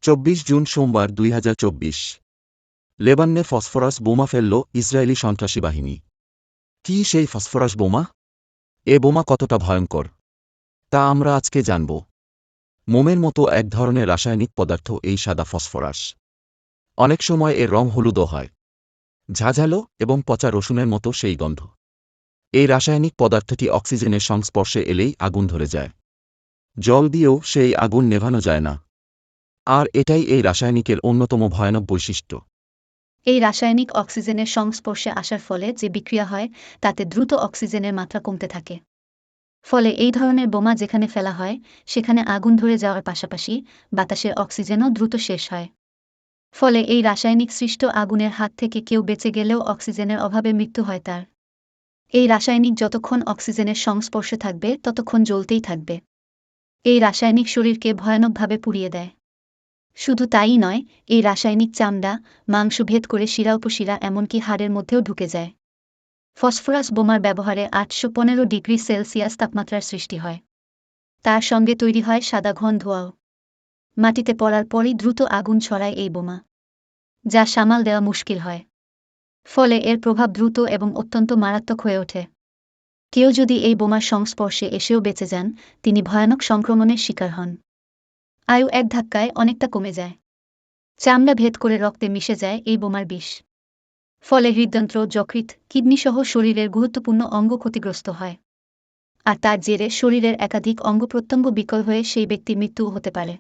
June সোমবার 2024 লেবাননে phosphorus বোমা ফেলল ইসরায়েলি সন্ত্রাসী বাহিনী। কি সেই ফসফরাস বোমা? এ বোমা কতটা ভয়ঙ্কর তা আমরা আজকে জানব। মোমের মতো এক ধরনের রাসায়নিক পদার্থ এই সাদা ফসফরাস। অনেক সময় এর রং হলুদও হয়। ঝাঁঝালো এবং পচা রসুনের মতো সেই গন্ধ। এই রাসায়নিক পদার্থটি অক্সিজেনের সংস্পর্শে এলেই আগুন ধরে যায়। জল দিয়েও সেই আগুন নেভানো যায় না। আর এটাই এই রাসায়নিকের অন্যতম ভয়ানক বৈশিষ্ট্য। এই রাসায়নিক অক্সিজেনের সংস্পর্শে আসার ফলে যে বিক্রিয়া হয় তাতে দ্রুত অক্সিজেনের মাত্রা কমতে থাকে। ফলে এই ধরনের বোমা যেখানে ফেলা হয় সেখানে আগুন ধরে যাওয়ার পাশাপাশি বাতাসের অক্সিজেনও দ্রুত শেষ হয়। ফলে এই রাসায়নিক সৃষ্ট আগুনের হাত থেকে কেউ বেঁচে গেলেও অক্সিজেনের অভাবে মৃত্যু হয় তার। এই রাসায়নিক যতক্ষণ অক্সিজেনের সংস্পর্শে থাকবে ততক্ষণ জ্বলতেই থাকবে। এই রাসায়নিক শরীরকে ভয়ানকভাবে পুড়িয়ে দেয়। শুধু তাই নয়, এই রাসায়নিক চামড়া, মাংস ভেদ করে শিরা উপশিরা এমনকি হাড়ের মধ্যেও ঢুকে যায়। ফসফরাস বোমার ব্যবহারে 815 ডিগ্রি সেলসিয়াস তাপমাত্রার সৃষ্টি হয়। তার সঙ্গে তৈরি হয় সাদা ঘন ধোঁয়াও। মাটিতে পড়ার পরই দ্রুত আগুন ছড়ায় এই বোমা, যা সামাল দেওয়া মুশকিল হয়। ফলে এর প্রভাব দ্রুত এবং অত্যন্ত মারাত্মক হয়ে ওঠে। কেউ যদি এই বোমার সংস্পর্শে এসেও বেঁচে যান, তিনি ভয়ানক সংক্রমণের শিকার হন। আয়ু এক ধাক্কায় অনেকটা কমে যায়। চামড়া ভেদ করে রক্তে মিশে যায় এই বোমার বিষ। ফলে হৃদযন্ত্র, যকৃৎ, কিডনিসহ শরীরের গুরুত্বপূর্ণ অঙ্গ ক্ষতিগ্রস্ত হয়। আর তার জেরে শরীরের একাধিক অঙ্গ প্রত্যঙ্গ বিকল হয়ে সেই ব্যক্তির মৃত্যুও হতে পারে।